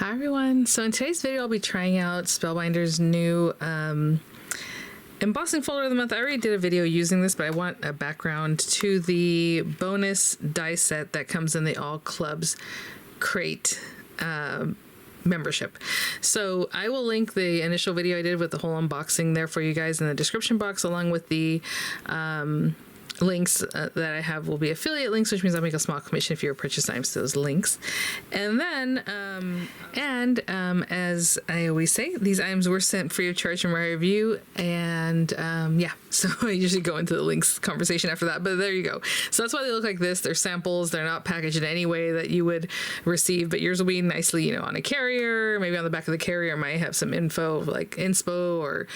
Hi everyone. So in today's video, I'll be trying out Spellbinders' new embossing folder of the month. I already did a video using this, but I want a background to the bonus die set that comes in the All Clubs crate membership. So I will link the initial video I did with the whole unboxing there for you guys in the description box, along with the links that I have will be affiliate links, which means I'll make a small commission if you purchase items to those links. And then, as I always say, these items were sent free of charge from my review. And yeah, so I usually go into the links conversation after that, but there you go. So that's why they look like this. They're samples. They're not packaged in any way that you would receive, but yours will be nicely, you know, on a carrier. Maybe on the back of the carrier might have some info like inspo or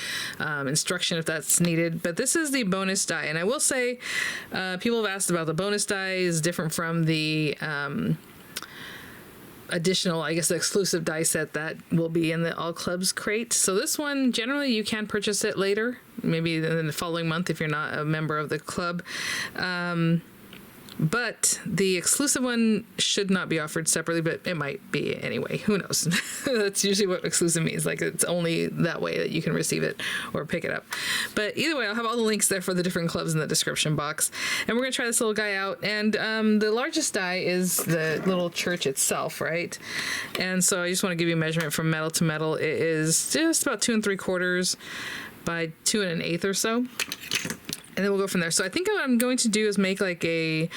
instruction if that's needed. But this is the bonus die, and I will say, people have asked about the bonus die is different from the additional, I guess, the exclusive die set that will be in the All Clubs crate. So this one, generally you can purchase it later, maybe in the following month if you're not a member of the club. But the exclusive one should not be offered separately, but it might be anyway. Who knows? That's usually what exclusive means. Like, it's only that way that you can receive it or pick it up. But either way, I'll have all the links there for the different clubs in the description box. And we're going to try this little guy out. And the largest die is the little church itself, right? And so I just want to give you a measurement from metal to metal. It is just about 2 3/4 by 2 1/8 or so. And then we'll go from there. So I think what I'm going to do is make like a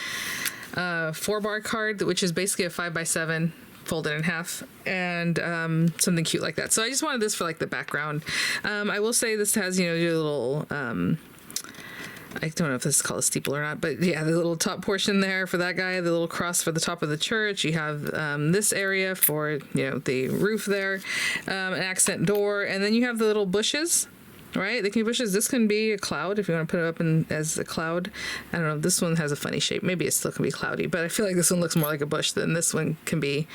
4-bar card, which is basically a 5x7 folded in half, and something cute like that. So I just wanted this for like the background. I will say this has, you know, your little, I don't know if this is called a steeple or not, but yeah, the little top portion there for that guy, the little cross for the top of the church. You have this area for, you know, the roof there, an accent door, and then you have the little bushes. Right, they can be bushes. This can be a cloud if you want to put it up as a cloud. I don't know. This one has a funny shape. Maybe it still can be cloudy, but I feel like this one looks more like a bush than this one can be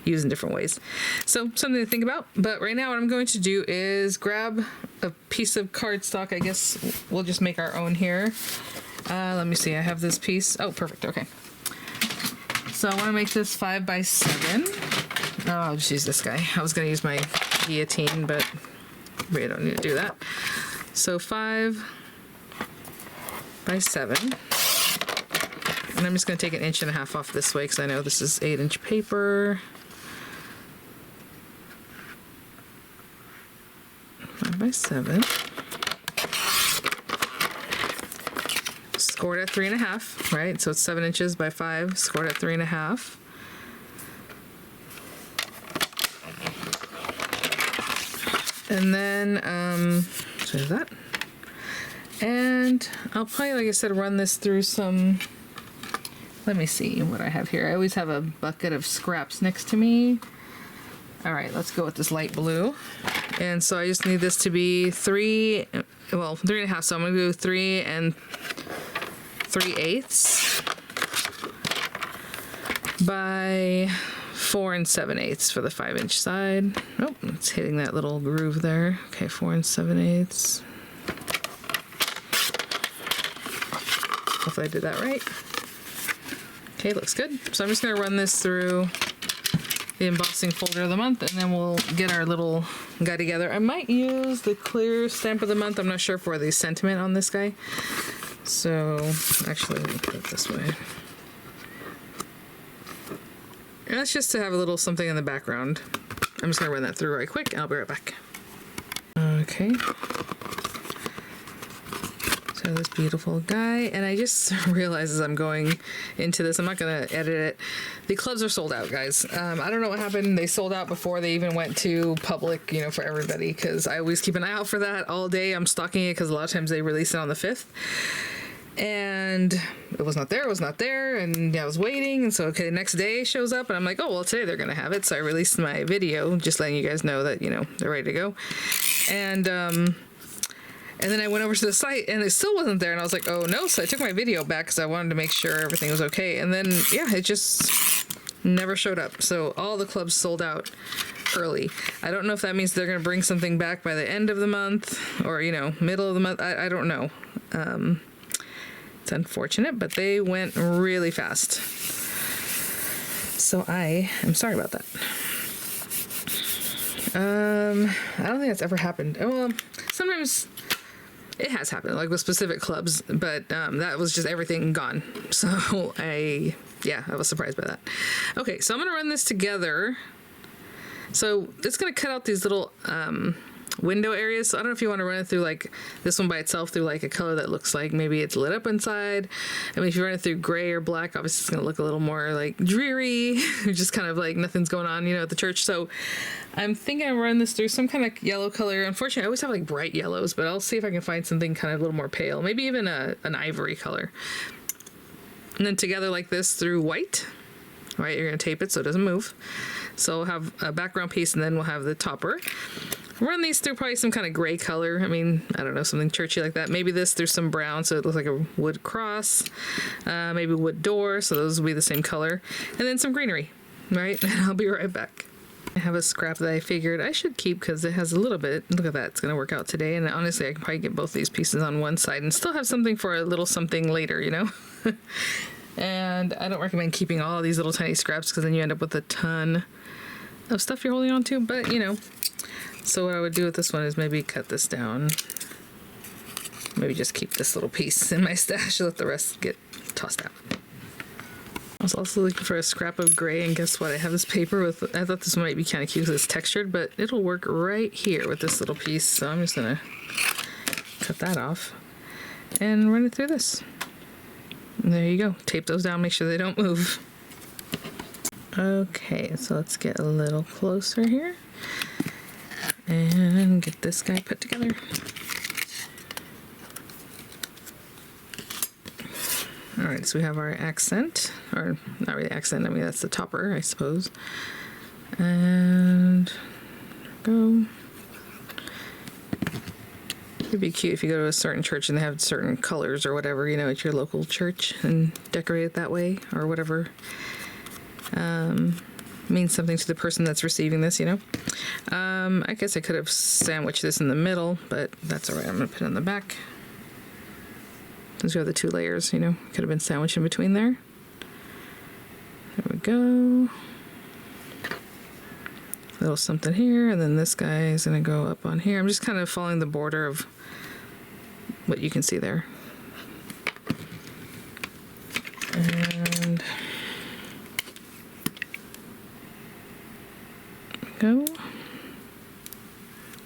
used in different ways. So something to think about. But right now, what I'm going to do is grab a piece of cardstock. I guess we'll just make our own here. Let me see. I have this piece. Oh, perfect. Okay. So I want to make this 5x7. Oh, I'll just use this guy. I was going to use my guillotine, but we don't need to do that. So 5x7, and I'm just going to take 1.5 inches off this way because I know this is 8-inch paper. 5x7, scored at 3.5, right? So it's 7 inches by 5, scored at 3.5. And then, so that. And I'll probably, like I said, run this through some, let me see what I have here. I always have a bucket of scraps next to me. All right, let's go with this light blue. And so I just need this to be 3.5. So I'm gonna do 3 3/8 by 4 7/8 for the 5-inch side. Oh, it's hitting that little groove there. Okay, 4 7/8. Hopefully I did that right. Okay, looks good. So I'm just gonna run this through the embossing folder of the month, and then we'll get our little guy together. I might use the clear stamp of the month. I'm not sure for the sentiment on this guy. So actually, let me put it this way. And that's just to have a little something in the background. I'm just gonna run that through right quick and I'll be right back. Okay. So this beautiful guy, and I just realized as I'm going into this, I'm not gonna edit it. The clubs are sold out, guys. I don't know what happened. They sold out before they even went to public, you know, for everybody, because I always keep an eye out for that all day. I'm stocking it because a lot of times they release it on the 5th. And it was not there, and I was waiting, and so okay, the next day shows up, and I'm like, oh well, today they're gonna have it, so I released my video just letting you guys know that, you know, they're ready to go. And then I went over to the site and it still wasn't there, and I was like, oh no. So I took my video back because I wanted to make sure everything was okay, and then yeah, it just never showed up. So all the clubs sold out early. I don't know if that means they're gonna bring something back by the end of the month or, you know, middle of the month. I don't know. It's unfortunate, but they went really fast. So I am sorry about that. I don't think that's ever happened. Well, sometimes it has happened, like with specific clubs, but that was just everything gone. So I was surprised by that. Okay, so I'm gonna run this together. So it's gonna cut out these little window areas. So I don't know if you want to run it through like this one by itself through like a color that looks like maybe it's lit up inside. I mean, if you run it through gray or black, obviously it's going to look a little more like dreary, just kind of like nothing's going on, at the church. So I'm thinking I'll run this through some kind of yellow color. Unfortunately, I always have like bright yellows, but I'll see if I can find something kind of a little more pale, maybe even an ivory color. And then together like this through white. Right, you're going to tape it so it doesn't move. So we'll have a background piece and then we'll have the topper. Run these through probably some kind of gray color. I mean, I don't know, something churchy like that. Maybe this through some brown so it looks like a wood cross. Maybe wood door, so those will be the same color. And then some greenery, right? And I'll be right back. I have a scrap that I figured I should keep because it has a little bit. Look at that, it's going to work out today. And honestly, I can probably get both these pieces on one side and still have something for a little something later, And I don't recommend keeping all of these little tiny scraps because then you end up with a ton of stuff you're holding on to, but So what I would do with this one is maybe cut this down. Maybe just keep this little piece in my stash and let the rest get tossed out. I was also looking for a scrap of gray, and guess what? I have this paper with, I thought this might be kind of cute because it's textured, but it'll work right here with this little piece. So I'm just gonna cut that off and run it through this. And there you go. Tape those down, make sure they don't move. Okay, so let's get a little closer here and get this guy put together. All right, so we have our accent, or not really accent, I mean that's the topper, I suppose. And go. It'd be cute if you go to a certain church and they have certain colors or whatever, at your local church and decorate it that way or whatever. Means something to the person that's receiving this, I guess I could have sandwiched this in the middle, but that's all right. I'm going to put it on the back. Since we have the two layers, could have been sandwiched in between there. There we go. A little something here, and then this guy is going to go up on here. I'm just kind of following the border of what you can see there. And go.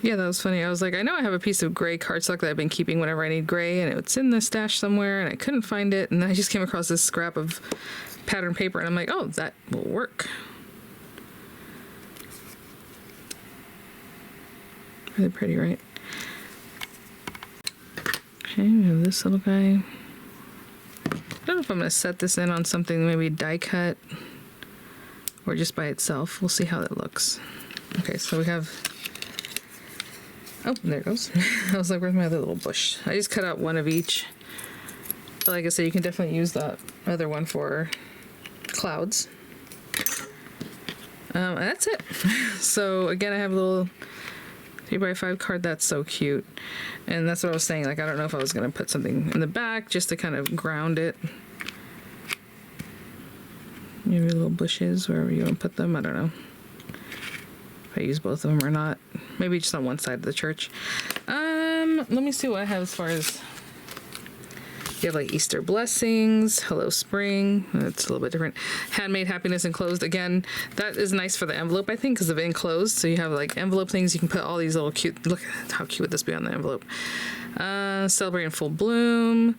Yeah, that was funny. I was like, I know I have a piece of gray cardstock that I've been keeping whenever I need gray, and it's in the stash somewhere, and I couldn't find it, and then I just came across this scrap of pattern paper, and I'm like, oh, that will work. Really pretty, right? Okay, we have this little guy. I don't know if I'm going to set this in on something, maybe die cut, or just by itself. We'll see how that looks. Okay, so we have... Oh, there it goes. I was like, where's my other little bush? I just cut out one of each. But like I said, you can definitely use the other one for clouds. And that's it. So again, I have a little 3x5 card. That's so cute. And that's what I was saying. Like, I don't know if I was going to put something in the back just to kind of ground it. Maybe little bushes, wherever you want to put them. I don't know if I use both of them or not. Maybe just on one side of the church. Let me see what I have as far as... You have like Easter blessings, Hello Spring. That's a little bit different. Handmade happiness enclosed. Again, that is nice for the envelope, I think, because of enclosed. So you have like envelope things. You can put all these little cute... Look at how cute would this be on the envelope. Celebrating full bloom.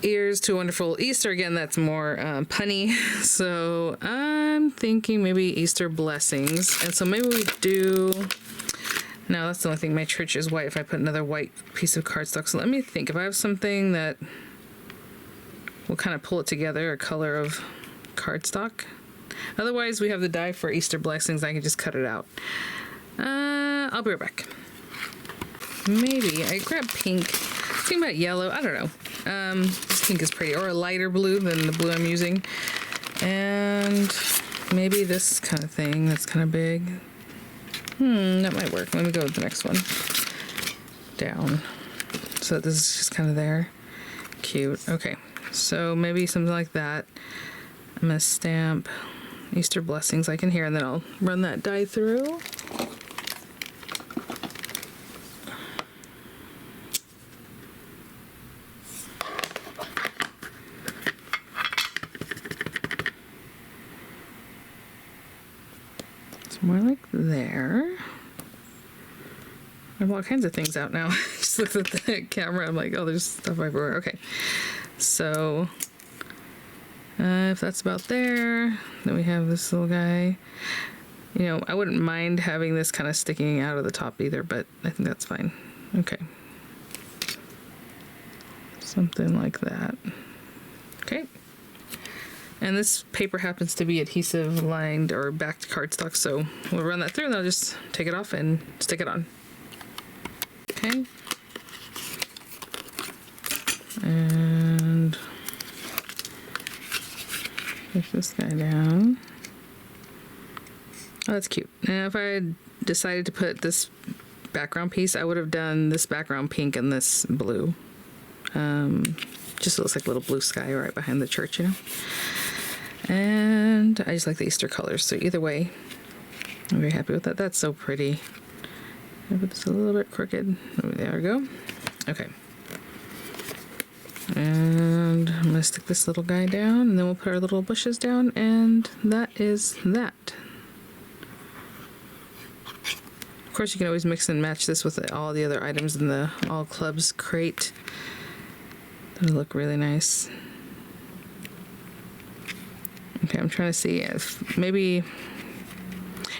Ears to a wonderful Easter. Again, that's more punny. So I'm thinking maybe Easter blessings. And so maybe we do... No, that's the only thing. My church is white if I put another white piece of cardstock. So let me think. If I have something that will kind of pull it together, a color of cardstock. Otherwise, we have the die for Easter blessings. I can just cut it out. I'll be right back. Maybe I grab pink. Think about yellow. I don't know. This pink is pretty. Or a lighter blue than the blue I'm using. And maybe this kind of thing that's kind of big. That might work. Let me go with the next one. Down. So this is just kind of there. Cute. Okay. So maybe something like that. I'm going to stamp Easter blessings like in here, and then I'll run that die through. More like there. I have all kinds of things out now. Just looked at the camera. I'm like, oh, there's stuff everywhere. Okay. So if that's about there, then we have this little guy. You know, I wouldn't mind having this kind of sticking out of the top either, but I think that's fine. Okay. Something like that. Okay. And this paper happens to be adhesive lined or backed cardstock, so we'll run that through and I'll just take it off and stick it on. Okay. And push this guy down. Oh, that's cute. Now, if I had decided to put this background piece, I would have done this background pink and this blue. Just looks like a little blue sky right behind the church, you know? And I just like the Easter colors, so either way, I'm very happy with that. That's so pretty. But it's a little bit crooked. There we go. Okay. And I'm gonna stick this little guy down, and then we'll put our little bushes down, and that is that. Of course, you can always mix and match this with all the other items in the All Clubs crate. That'll look really nice. Okay, I'm trying to see if maybe,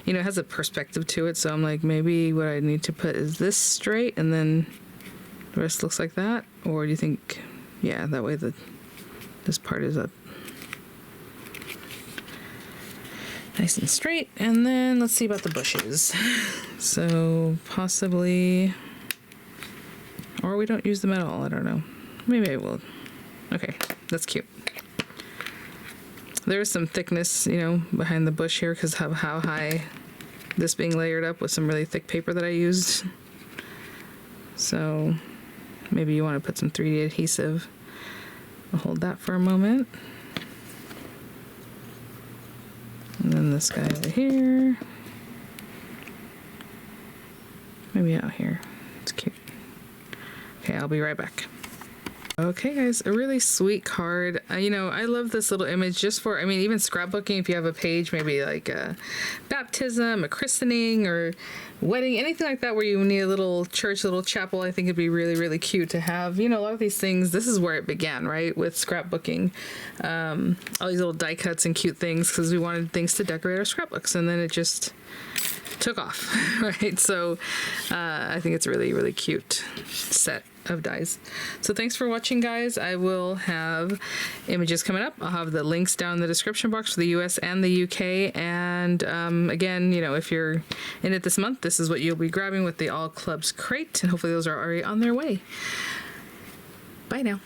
you know, it has a perspective to it, so I'm like, maybe what I need to put is this straight and then the rest looks like that, or do you think, yeah, that way this part is up nice and straight. And then let's see about the bushes. So possibly, or we don't use them at all, I don't know. Maybe I will. Okay, that's cute. There's some thickness, you know, behind the bush here because of how high this being layered up with some really thick paper that I used. So maybe you want to put some 3D adhesive. I'll hold that for a moment. And then this guy over here. Maybe out here. It's cute. Okay, I'll be right back. Okay guys, a really sweet card. You know, I love this little image just for, I mean, even scrapbooking, if you have a page, maybe like a baptism, a christening, or wedding, anything like that where you need a little church, little chapel, I think it'd be really, really cute to have. You know, a lot of these things, this is where it began, right? With scrapbooking. All these little die cuts and cute things because we wanted things to decorate our scrapbooks, and then it just took off, right? So I think it's a really, really cute set of dies. So thanks for watching, guys. I will have images coming up. I'll have the links down in the description box for the US and the UK. And again, you know, if you're in it this month, this is what you'll be grabbing with the All Clubs crate, and hopefully those are already on their way. Bye now.